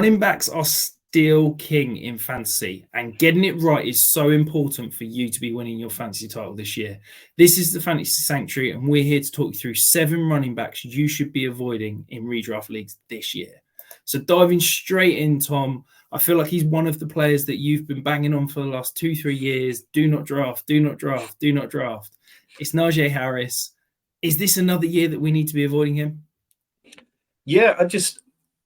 running backs are still king in fantasy, and getting it right is so important for you to be winning your fantasy title this year. This is the Fantasy Sanctuary, and we're here to talk you through 7 running backs you should be avoiding in redraft leagues this year. So diving straight in, Tom, I feel like he's one of the players that you've been banging on for the last 2-3 years. Do not draft, do not draft, do not draft. It's Najee Harris. Is this another year that we need to be avoiding him? Yeah,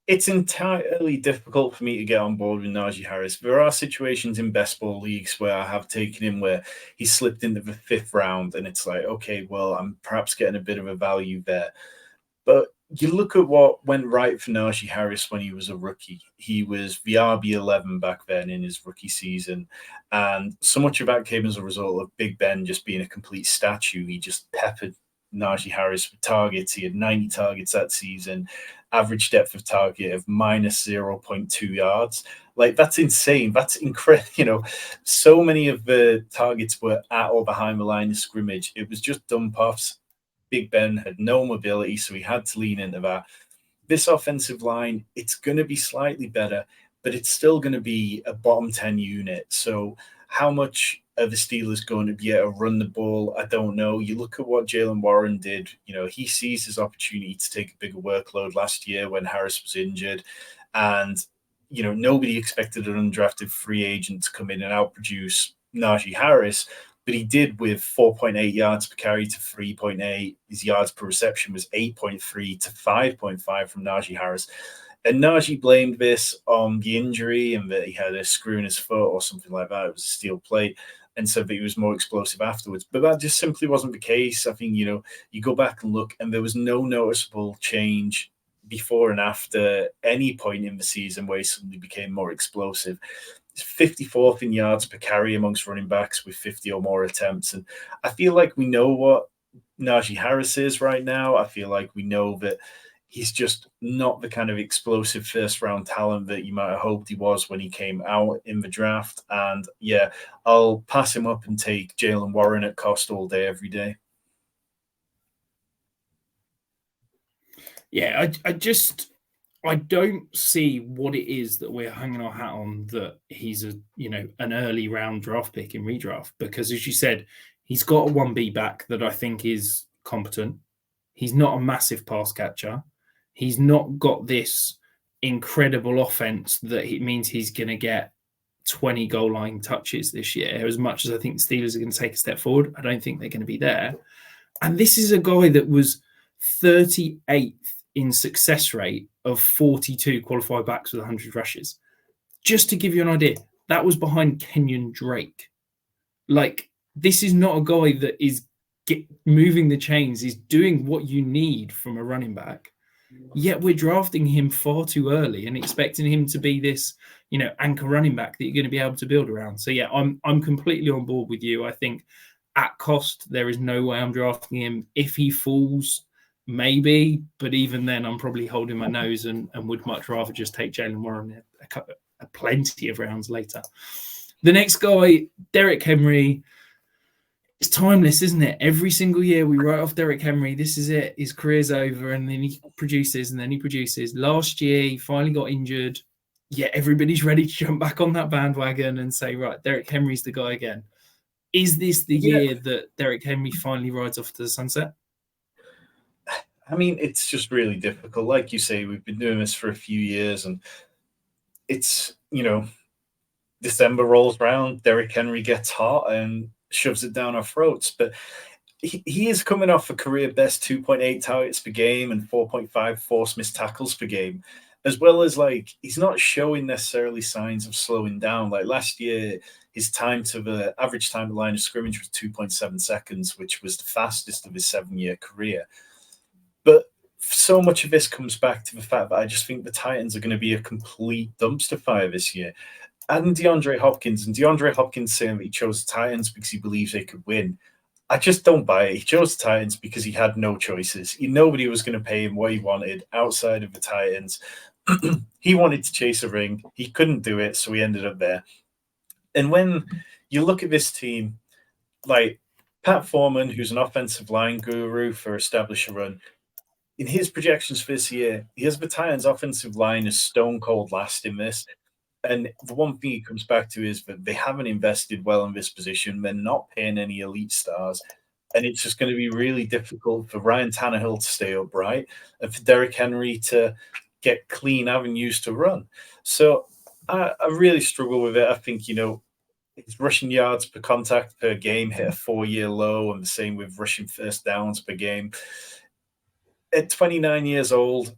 it's entirely difficult for me to get on board with Najee Harris. There are situations in best ball leagues where I have taken him where he slipped into the 5th round, and it's like, okay, well, I'm perhaps getting a bit of a value there. But you look at what went right for Najee Harris when he was a rookie. He was the RB11 back then in his rookie season. And so much of that came as a result of Big Ben just being a complete statue. He just peppered Najee Harris with targets. He had 90 targets that season, average depth of target of minus 0.2 yards. Like, that's insane. That's incredible. So many of the targets were at or behind the line of scrimmage. It was just dump offs. Big Ben had no mobility, so he had to lean into that. This offensive line, it's going to be slightly better, but it's still going to be a bottom 10 unit. So how much are the Steelers going to be able to run the ball? I don't know. You look at what Jaylen Warren did. He seized his opportunity to take a bigger workload last year when Harris was injured. And, nobody expected an undrafted free agent to come in and outproduce Najee Harris. But he did with 4.8 yards per carry to 3.8. His yards per reception was 8.3 to 5.5 from Najee Harris. And Najee blamed this on the injury and that he had a screw in his foot or something like that. It was a steel plate, and said that he was more explosive afterwards. But that just simply wasn't the case. I think, you go back and look, and there was no noticeable change before and after any point in the season where he suddenly became more explosive. 54th in yards per carry amongst running backs with 50 or more attempts. And I feel like we know what Najee Harris is right now. I feel like we know that he's just not the kind of explosive first-round talent that you might have hoped he was when he came out in the draft. And, yeah, I'll pass him up and take Jaylen Warren at cost all day, every day. Yeah, I don't see what it is that we're hanging our hat on that he's an early round draft pick in redraft, because as you said, he's got a 1B back that I think is competent. He's not a massive pass catcher. He's not got this incredible offense that it means he's going to get 20 goal line touches this year. As much as I think the Steelers are going to take a step forward, I don't think they're going to be there. And this is a guy that was 38th in success rate of 42 qualified backs with 100 rushes. Just to give you an idea, that was behind Kenyon Drake. Like, this is not a guy that is moving the chains. He's doing what you need from a running back. Yet we're drafting him far too early and expecting him to be this, anchor running back that you're going to be able to build around. So yeah, I'm completely on board with you. I think at cost, there is no way I'm drafting him. If he falls, maybe, but even then, I'm probably holding my nose and would much rather just take Jaylen Warren a plenty of rounds later. The next guy, Derrick Henry. It's timeless, isn't it? Every single year we write off Derrick Henry. This is it. His career's over, and then he produces, and then he produces. Last year, he finally got injured. Yeah, everybody's ready to jump back on that bandwagon and say, right, Derrick Henry's the guy again. Is this the year that Derrick Henry finally rides off to the sunset? I mean, it's just really difficult. Like you say, we've been doing this for a few years, and it's, December rolls around, Derrick Henry gets hot and shoves it down our throats. But he is coming off a career best 2.8 targets per game and 4.5 forced missed tackles per game, as well as, like, he's not showing necessarily signs of slowing down. Like last year, his average time to line of scrimmage was 2.7 seconds, which was the fastest of his 7-year career. But so much of this comes back to the fact that I just think the Titans are going to be a complete dumpster fire this year. And DeAndre Hopkins saying that he chose the Titans because he believes they could win. I just don't buy it. He chose the Titans because he had no choices. Nobody was going to pay him what he wanted outside of the Titans. He wanted to chase a ring. He couldn't do it, so he ended up there. And when you look at this team, like Pat Foreman, who's an offensive line guru for Establish a Run, in his projections for this year, he has the Titans' offensive line as stone cold last in this. And the one thing he comes back to is that they haven't invested well in this position. They're not paying any elite stars. And it's just going to be really difficult for Ryan Tannehill to stay upright and for Derrick Henry to get clean avenues to run. So I really struggle with it. I think, his rushing yards per contact per game hit a 4-year low, and the same with rushing first downs per game. At 29 years old,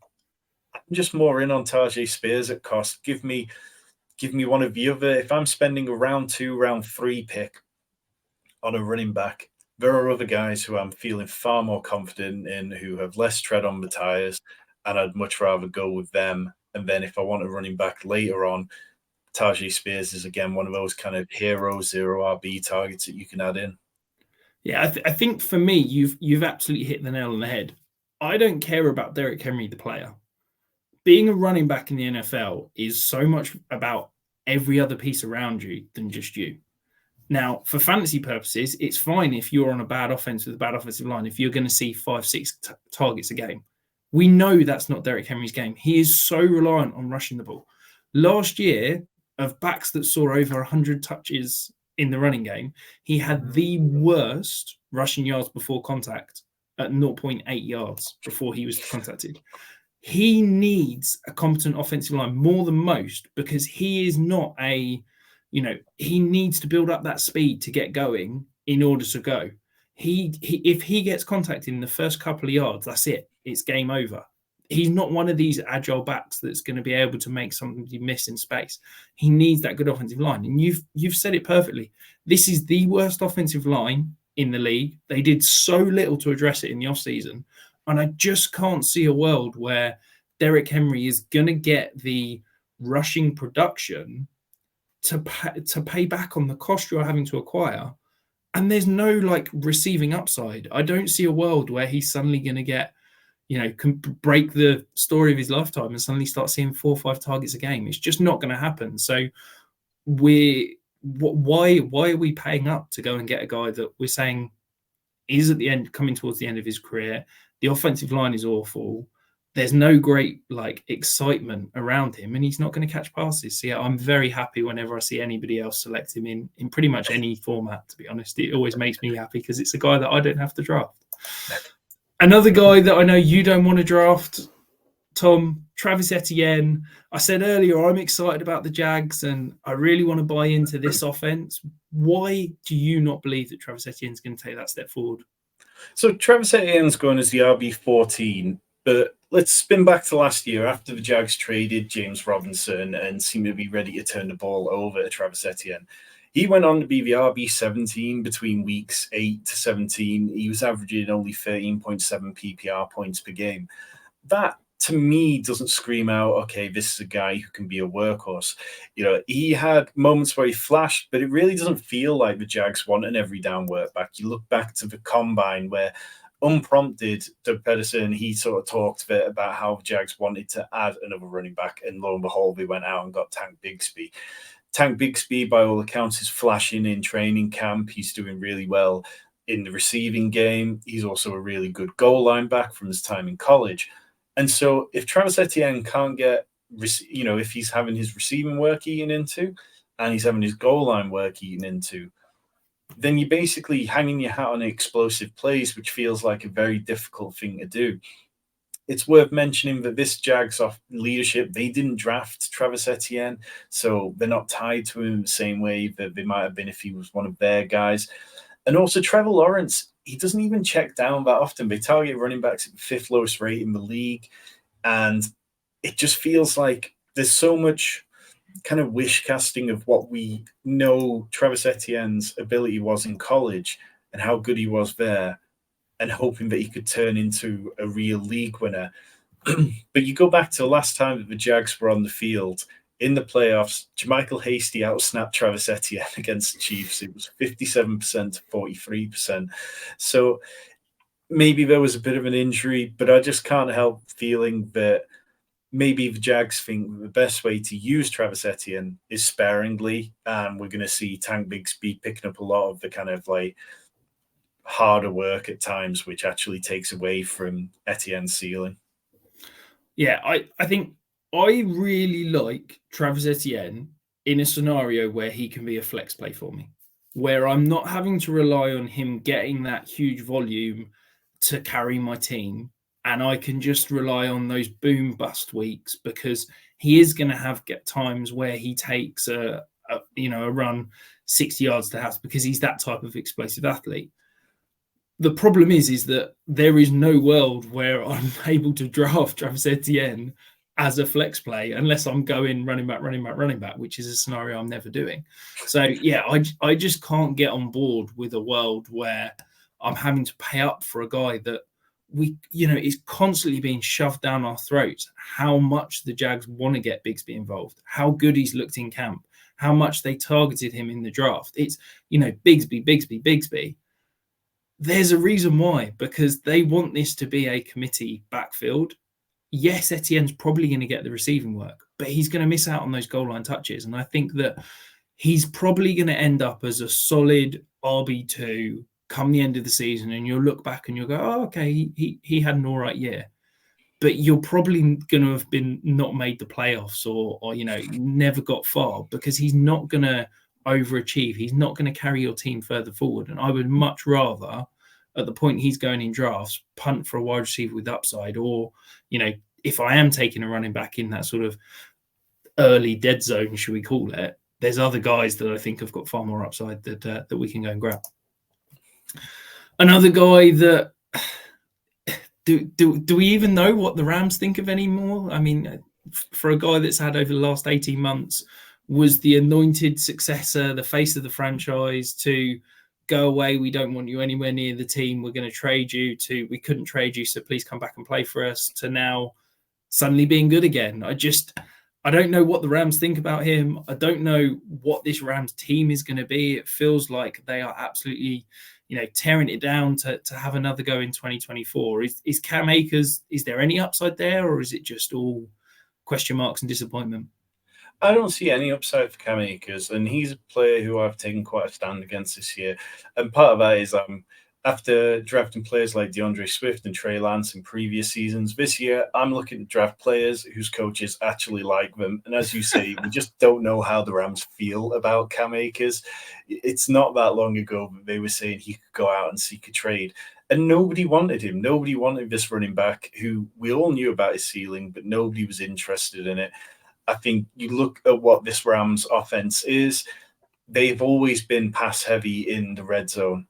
I'm just more in on Tajay Spears at cost. Give me one of the other. If I'm spending a round 2, round 3 pick on a running back, there are other guys who I'm feeling far more confident in, who have less tread on the tires, and I'd much rather go with them. And then if I want a running back later on, Tajay Spears is again one of those kind of hero 0 RB targets that you can add in. Yeah, I think for me, you've absolutely hit the nail on the head. I don't care about Derrick Henry, the player. Being a running back in the NFL is so much about every other piece around you than just you. Now, for fantasy purposes, it's fine if you're on a bad offense with a bad offensive line, if you're going to see 5-6 targets a game. We know that's not Derrick Henry's game. He is so reliant on rushing the ball. Last year, of backs that saw over 100 touches in the running game, he had the worst rushing yards before contact at 0.8 yards before he was contacted. He needs a competent offensive line more than most, because he is not he needs to build up that speed to get going in order to go. If he gets contacted in the first couple of yards, that's it. It's game over. He's not one of these agile backs that's going to be able to make somebody miss in space. He needs that good offensive line. And you've said it perfectly. This is the worst offensive line in the league. They did so little to address it in the offseason. And I just can't see a world where Derrick Henry is going to get the rushing production to pay back on the cost you're having to acquire. And there's no receiving upside. I don't see a world where he's suddenly going to get, can break the story of his lifetime and suddenly start seeing 4 or 5 targets a game. It's just not going to happen. So why are we paying up to go and get a guy that we're saying is at the end, coming towards the end of his career? The offensive line is awful. There's no great excitement around him, and he's not going to catch passes. So yeah, I'm very happy whenever I see anybody else select him in pretty much any format, to be honest. It always makes me happy because it's a guy that I don't have to draft. Another guy that I know you don't want to draft, Tom, Travis Etienne. I said earlier, I'm excited about the Jags and I really want to buy into this offense. Why do you not believe that Travis Etienne's going to take that step forward? So Travis Etienne's going as the RB14, but let's spin back to last year after the Jags traded James Robinson and seemed to be ready to turn the ball over to Travis Etienne. He went on to be the RB17 between weeks 8 to 17. He was averaging only 13.7 PPR points per game. That, to me, doesn't scream out, okay, this is a guy who can be a workhorse. He had moments where he flashed, but it really doesn't feel like the Jags want an every down work back. You look back to the combine where, unprompted, Doug Pederson, he sort of talked a bit about how the Jags wanted to add another running back, and lo and behold, they went out and got Tank Bigsby. Tank Bigsby, by all accounts, is flashing in training camp. He's doing really well in the receiving game. He's also a really good goal line back from his time in college. And so if Travis Etienne can't get, if he's having his receiving work eaten into and he's having his goal line work eaten into, then you're basically hanging your hat on explosive plays, which feels like a very difficult thing to do. It's worth mentioning that this Jags off leadership, they didn't draft Travis Etienne, so they're not tied to him the same way that they might have been if he was one of their guys. And also Trevor Lawrence, he doesn't even check down that often. They target running backs at the 5th lowest rate in the league, and it just feels like there's so much kind of wish casting of what we know Travis Etienne's ability was in college and how good he was there, and hoping that he could turn into a real league winner. But you go back to the last time that the Jags were on the field in the playoffs, Jermichael Hasty outsnapped Travis Etienne against the Chiefs. It was 57% to 43%. So maybe there was a bit of an injury, but I just can't help feeling that maybe the Jags think the best way to use Travis Etienne is sparingly, and we're going to see Tank Bigsby picking up a lot of the kind of harder work at times, which actually takes away from Etienne's ceiling. Yeah, I think I really like Travis Etienne in a scenario where he can be a flex play for me, where I'm not having to rely on him getting that huge volume to carry my team, and I can just rely on those boom bust weeks, because he is going to have times where he takes a run 60 yards to house, because he's that type of explosive athlete. The problem is that there is no world where I'm able to draft Travis Etienne as a flex play unless I'm going running back, which is a scenario I'm never doing. So yeah, I just can't get on board with a world where I'm having to pay up for a guy that is constantly being shoved down our throats. How much the Jags want to get Bigsby involved, how good he's looked in camp, how much they targeted him in the draft. It's Bigsby. There's a reason why, because they want this to be a committee backfield. Yes, Etienne's probably going to get the receiving work, but he's going to miss out on those goal line touches. And I think that he's probably going to end up as a solid RB2 come the end of the season. And you'll look back and you'll go, oh, okay, he had an all right year. But you're probably going to have been not made the playoffs or never got far, because he's not going to overachieve. He's not going to carry your team further forward. And I would much rather, at the point he's going in drafts, punt for a wide receiver with upside, or, if I am taking a running back in that sort of early dead zone, should we call it, there's other guys that I think have got far more upside that we can go and grab. Another guy that do we even know what the Rams think of anymore? I mean, for a guy that's had over the last 18 months, was the anointed successor, the face of the franchise, to go away, we don't want you anywhere near the team, we're going to trade you, to we couldn't trade you, so please come back and play for us, to now suddenly being good again. I don't know what the Rams think about him. I don't know what this Rams team is going to be. It feels like they are absolutely, tearing it down to have another go in 2024. Is Cam Akers, is there any upside there, or is it just all question marks and disappointment? I don't see any upside for Cam Akers, and he's a player who I've taken quite a stand against this year. And part of that is after drafting players like DeAndre Swift and Trey Lance in previous seasons, this year I'm looking to draft players whose coaches actually like them. And as you say, we just don't know how the Rams feel about Cam Akers. It's not that long ago that they were saying he could go out and seek a trade. And nobody wanted him. Nobody wanted this running back who we all knew about his ceiling, but nobody was interested in it. I think you look at what this Rams offense is, they've always been pass heavy in the red zone.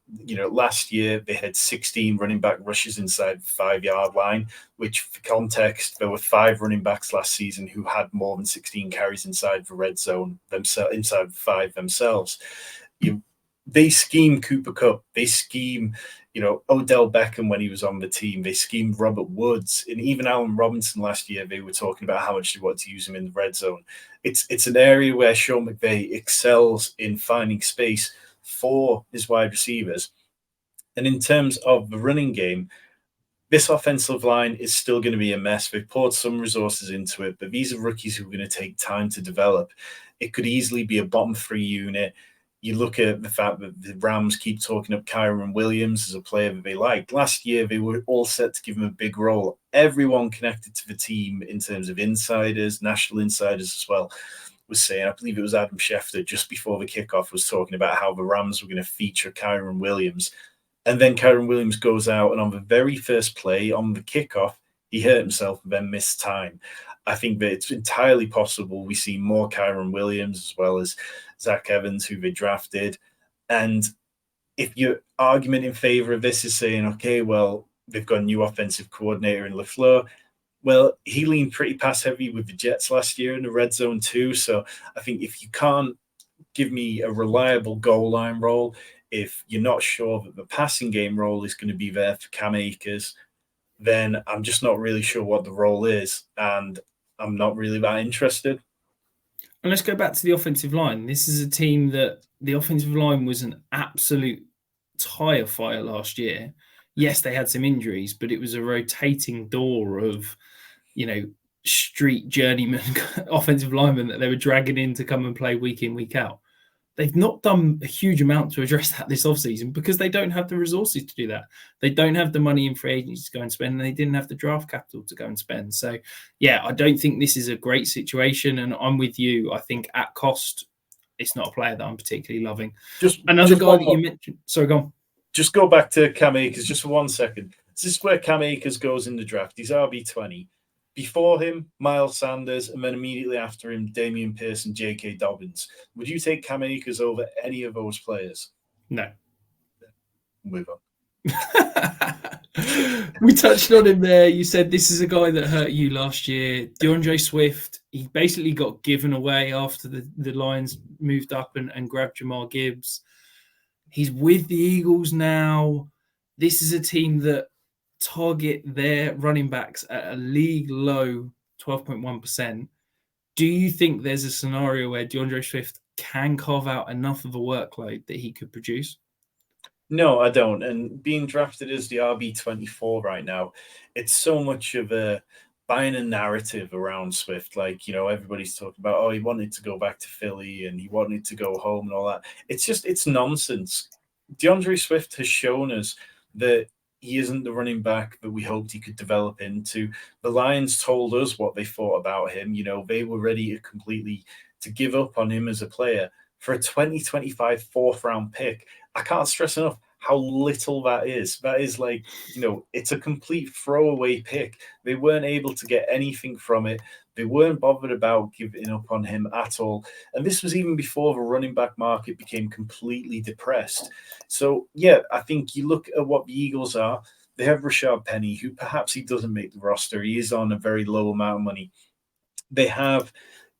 Last year they had 16 running back rushes inside the 5-yard line, which for context, there were 5 running backs last season who had more than 16 carries inside the red zone themselves, inside the 5 themselves. They scheme Cooper Kupp. They scheme, Odell Beckham when he was on the team. They schemed Robert Woods, and even Allen Robinson last year. They were talking about how much they want to use him in the red zone. It's an area where Sean McVay excels in finding space for his wide receivers. And in terms of the running game, this offensive line is still going to be a mess. They've poured some resources into it, but these are rookies who are going to take time to develop. It could easily be a bottom 3 unit. You look at the fact that the Rams keep talking up Kyren Williams as a player that they liked. Last year, they were all set to give him a big role. Everyone connected to the team in terms of insiders, national insiders as well, was saying, I believe it was Adam Schefter just before the kickoff was talking about how the Rams were going to feature Kyren Williams. And then Kyren Williams goes out, and on the very first play on the kickoff, he hurt himself and then missed time. I think that it's entirely possible we see more Kyren Williams as well as Zach Evans, who they drafted. And if your argument in favor of this is saying, okay, well, they've got a new offensive coordinator in LaFleur, well, he leaned pretty pass heavy with the Jets last year in the red zone too. So I think if you can't give me a reliable goal line role, if you're not sure that the passing game role is going to be there for Cam Akers, then I'm just not really sure what the role is. And I'm not really that interested. And let's go back to the offensive line. This is a team that the offensive line was an absolute tire fire last year. Yes, they had some injuries, but it was a rotating door of, street journeyman offensive linemen that they were dragging in to come and play week in, week out. they've not done a huge amount to address that this offseason because they don't have the resources to do that. They don't have the money in free agency to go and spend, and they didn't have the draft capital to go and spend. So, yeah, I don't think this is a great situation, and I'm with you. I think at cost, it's not a player that I'm particularly loving. Another guy that you mentioned. Sorry, go on. Just go back to Cam Akers just for 1 second. This is where Cam Akers goes in the draft. He's RB20. Before him, Miles Sanders, and then immediately after him, Damian Pierce and J.K. Dobbins. Would you take Cam Akers over any of those players? No. Move on. We touched on him there. You said this is a guy that hurt you last year. DeAndre Swift, he basically got given away after the Lions moved up and grabbed Jamar Gibbs. He's with the Eagles now. This is a team that target their running backs at a league low 12.1%. Do you think there's a scenario where DeAndre Swift can carve out enough of a workload that he could produce? No, I don't. And being drafted as the RB24 right now, it's so much of a buying a narrative around Swift. Like, everybody's talking about, oh, he wanted to go back to Philly and he wanted to go home and all that. It's nonsense. DeAndre Swift has shown us that he isn't the running back that we hoped he could develop into. The Lions told us what they thought about him. They were ready to give up on him as a player. For a 2025 fourth round pick, I can't stress enough how little that is. That is like, it's a complete throwaway pick. They weren't able to get anything from it. They weren't bothered about giving up on him at all. And this was even before the running back market became completely depressed. So, yeah, I think you look at what the Eagles are. They have Rashad Penny, who perhaps he doesn't make the roster. He is on a very low amount of money. They have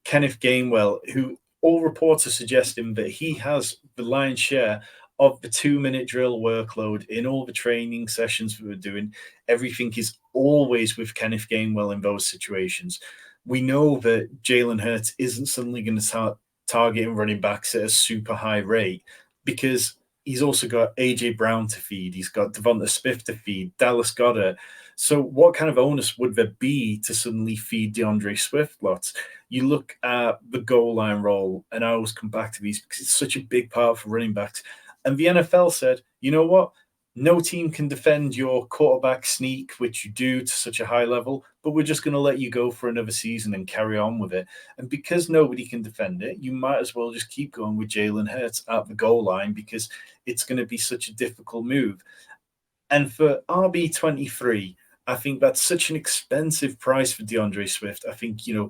Kenneth Gainwell, who all reports are suggesting that he has the lion's share of the 2-minute drill workload in all the training sessions we were doing. Everything is always with Kenneth Gainwell in those situations. We know that Jalen Hurts isn't suddenly going to start targeting running backs at a super high rate because he's also got A.J. Brown to feed. He's got Devonta Smith to feed, Dallas Goedert. So what kind of onus would there be to suddenly feed DeAndre Swift lots? You look at the goal line role, and I always come back to these because it's such a big part for running backs. And the NFL said, you know what? No team can defend your quarterback sneak, which you do to such a high level, but we're just going to let you go for another season and carry on with it. And because nobody can defend it, you might as well just keep going with Jalen Hurts at the goal line because it's going to be such a difficult move. And for RB23, I think that's such an expensive price for DeAndre Swift. I think, you're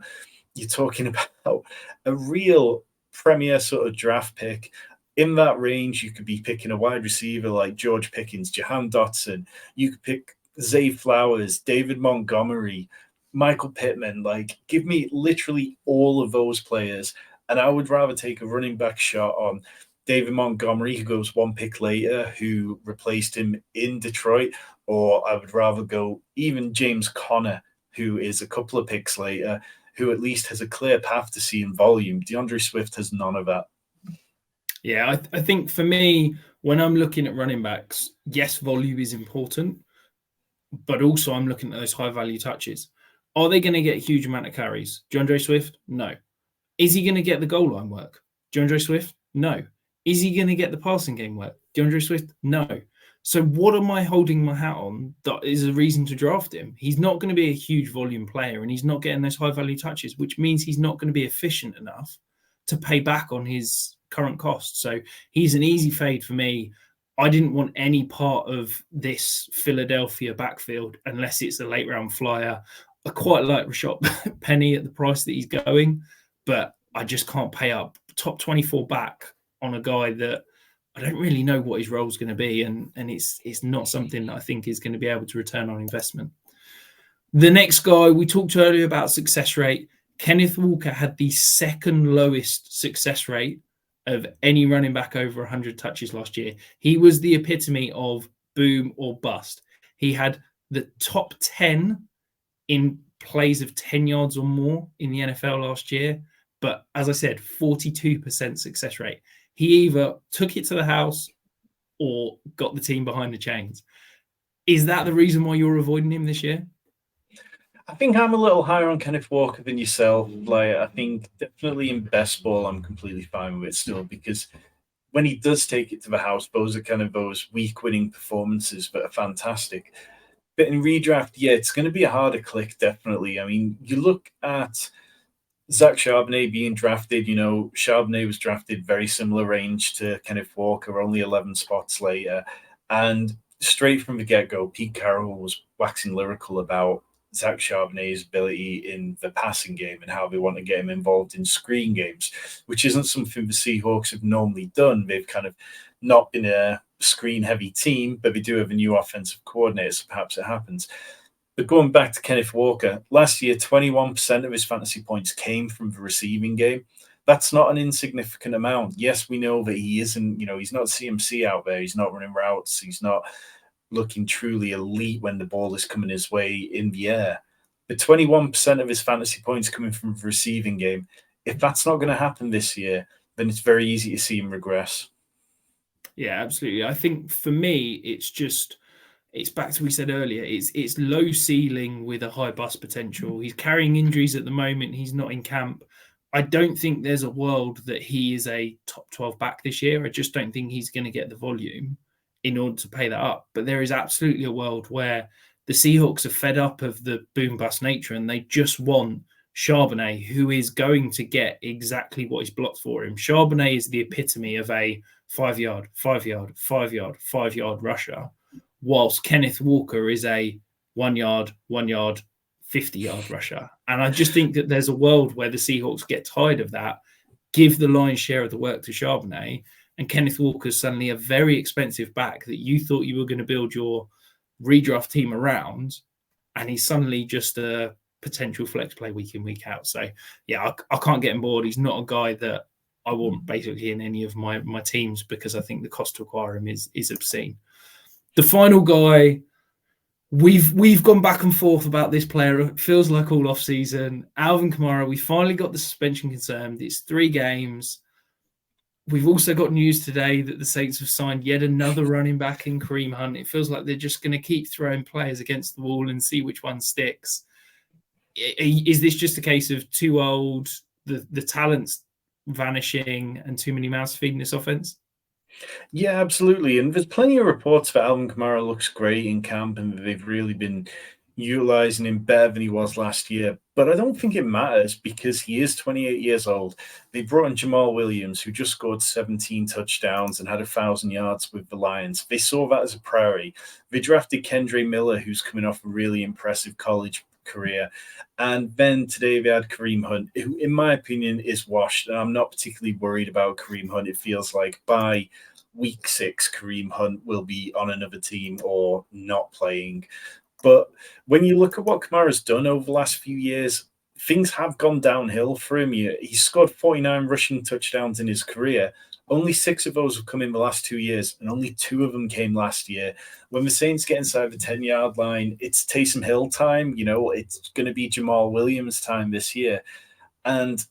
talking about a real premier sort of draft pick. In that range, you could be picking a wide receiver like George Pickens, Jahan Dotson. You could pick Zay Flowers, David Montgomery, Michael Pittman. Like, give me literally all of those players. And I would rather take a running back shot on David Montgomery, who goes one pick later, who replaced him in Detroit. Or I would rather go even James Conner, who is a couple of picks later, who at least has a clear path to seeing volume. DeAndre Swift has none of that. Yeah, I think for me, when I'm looking at running backs, yes, volume is important, but also I'm looking at those high-value touches. Are they going to get a huge amount of carries? DeAndre Swift? No. Is he going to get the goal line work? DeAndre Swift? No. Is he going to get the passing game work? DeAndre Swift? No. So what am I holding my hat on that is a reason to draft him? He's not going to be a huge volume player, and he's not getting those high-value touches, which means he's not going to be efficient enough to pay back on his current cost. So he's an easy fade for me. I didn't want any part of this Philadelphia backfield unless it's a late round flyer. I quite like Rashad Penny at the price that he's going, but I just can't pay up top 24 back on a guy that I don't really know what his role is going to be, and it's not something that I think is going to be able to return on investment. The next guy, we talked earlier about success rate. Kenneth Walker had the second lowest success rate of any running back over 100 touches last year. He was the epitome of boom or bust. He had the top 10 in plays of 10 yards or more in the NFL last year. But as I said, 42% success rate. He either took it to the house or got the team behind the chains. Is that the reason why you're avoiding him this year? I think I'm a little higher on Kenneth Walker than yourself. Like, I think definitely in best ball, I'm completely fine with it still because when he does take it to the house, those are kind of those week winning performances that are fantastic. But in redraft, yeah, it's going to be a harder click, definitely. I mean, you look at Zach Charbonnet being drafted, Charbonnet was drafted very similar range to Kenneth Walker, only 11 spots later. And straight from the get go, Pete Carroll was waxing lyrical about Zach Charbonnet's ability in the passing game and how they want to get him involved in screen games, which isn't something the Seahawks have normally done. They've kind of not been a screen heavy team, but they do have a new offensive coordinator, so perhaps it happens. But going back to Kenneth Walker, last year, 21% of his fantasy points came from the receiving game. That's not an insignificant amount. Yes, we know that he isn't, he's not CMC out there. He's not running routes. He's not looking truly elite when the ball is coming his way in the air. But 21% of his fantasy points coming from the receiving game. If that's not going to happen this year, then it's very easy to see him regress. Yeah, absolutely. I think for me, it's back to what we said earlier. It's low ceiling with a high bust potential. He's carrying injuries at the moment. He's not in camp. I don't think there's a world that he is a top 12 back this year. I just don't think he's going to get the volume in order to pay that up. But there is absolutely a world where the Seahawks are fed up of the boom bust nature and they just want Charbonnet, who is going to get exactly what is blocked for him. Charbonnet is the epitome of a 5 yard, 5 yard, 5 yard, 5 yard rusher, whilst Kenneth Walker is a 1 yard, 1 yard, 50-yard rusher. And I just think that there's a world where the Seahawks get tired of that, give the lion's share of the work to Charbonnet, and Kenneth Walker's suddenly a very expensive back that you thought you were going to build your redraft team around, and he's suddenly just a potential flex play week in, week out. So, yeah, I can't get on board. He's not a guy that I want basically in any of my teams because I think the cost to acquire him is obscene. The final guy, we've gone back and forth about this player. It feels like all off season. Alvin Kamara, we finally got the suspension confirmed. It's 3 games. We've also got news today that the Saints have signed yet another running back in Kareem Hunt. It feels like they're just going to keep throwing players against the wall and see which one sticks. Is this just a case of too old, the talent's vanishing, and too many mouths feeding this offense? Yeah, absolutely. And there's plenty of reports that Alvin Kamara looks great in camp and they've really been utilizing him better than he was last year. But I don't think it matters because he is 28 years old. They brought in Jamal Williams, who just scored 17 touchdowns and had 1,000 yards with the Lions. They saw that as a priority. They drafted Kendre Miller, who's coming off a really impressive college career. And then today they had Kareem Hunt, who, in my opinion, is washed. And I'm not particularly worried about Kareem Hunt. It feels like by week 6, Kareem Hunt will be on another team or not playing. But when you look at what Kamara's done over the last few years, things have gone downhill for him. He scored 49 rushing touchdowns in his career. Only 6 of those have come in the last 2 years, and only 2 of them came last year. When the Saints get inside the 10-yard line, it's Taysom Hill time. It's going to be Jamal Williams time this year. And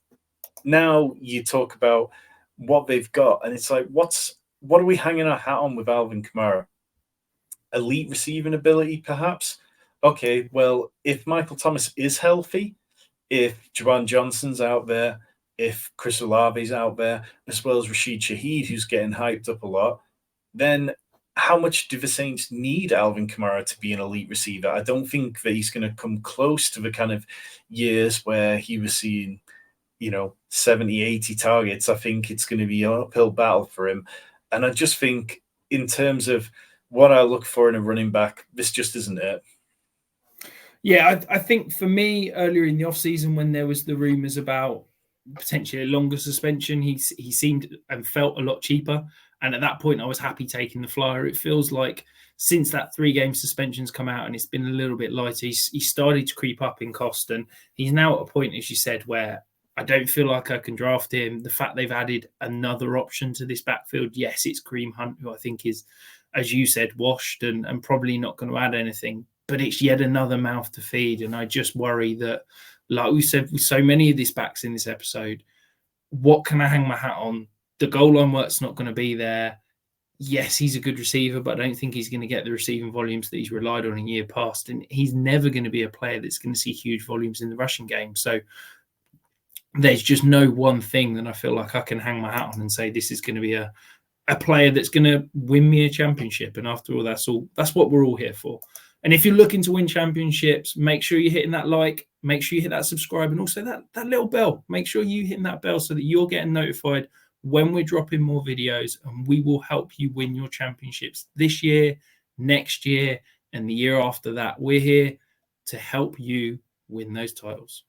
now you talk about what they've got, and it's like, what are we hanging our hat on with Alvin Kamara? Elite receiving ability, perhaps? Okay, well, if Michael Thomas is healthy, if Juwan Johnson's out there, if Chris Olave's out there, as well as Rashid Shaheed, who's getting hyped up a lot, then how much do the Saints need Alvin Kamara to be an elite receiver? I don't think that he's going to come close to the kind of years where he was seeing, 70, 80 targets. I think it's going to be an uphill battle for him. And I just think in terms of what I look for in a running back, this just isn't it. Yeah, I think for me, earlier in the offseason, when there was the rumours about potentially a longer suspension, he seemed and felt a lot cheaper. And at that point, I was happy taking the flyer. It feels like since that 3-game suspension's come out and it's been a little bit lighter, he started to creep up in cost. And he's now at a point, as you said, where I don't feel like I can draft him. The fact they've added another option to this backfield, yes, it's Kareem Hunt, who I think is, as you said, washed and probably not going to add anything. But it's yet another mouth to feed. And I just worry that, like we said with so many of these backs in this episode, what can I hang my hat on? The goal line work's not going to be there. yes, he's a good receiver, but I don't think he's going to get the receiving volumes that he's relied on in year past. And he's never going to be a player that's going to see huge volumes in the rushing game. So there's just no one thing that I feel like I can hang my hat on and say this is going to be a player that's going to win me a championship. And after all, that's what we're all here for. And if you're looking to win championships, make sure you're hitting that like, make sure you hit that subscribe, and also that little bell. Make sure you hitting that bell so that you're getting notified when we're dropping more videos, and we will help you win your championships this year, next year, and the year after that. We're here to help you win those titles.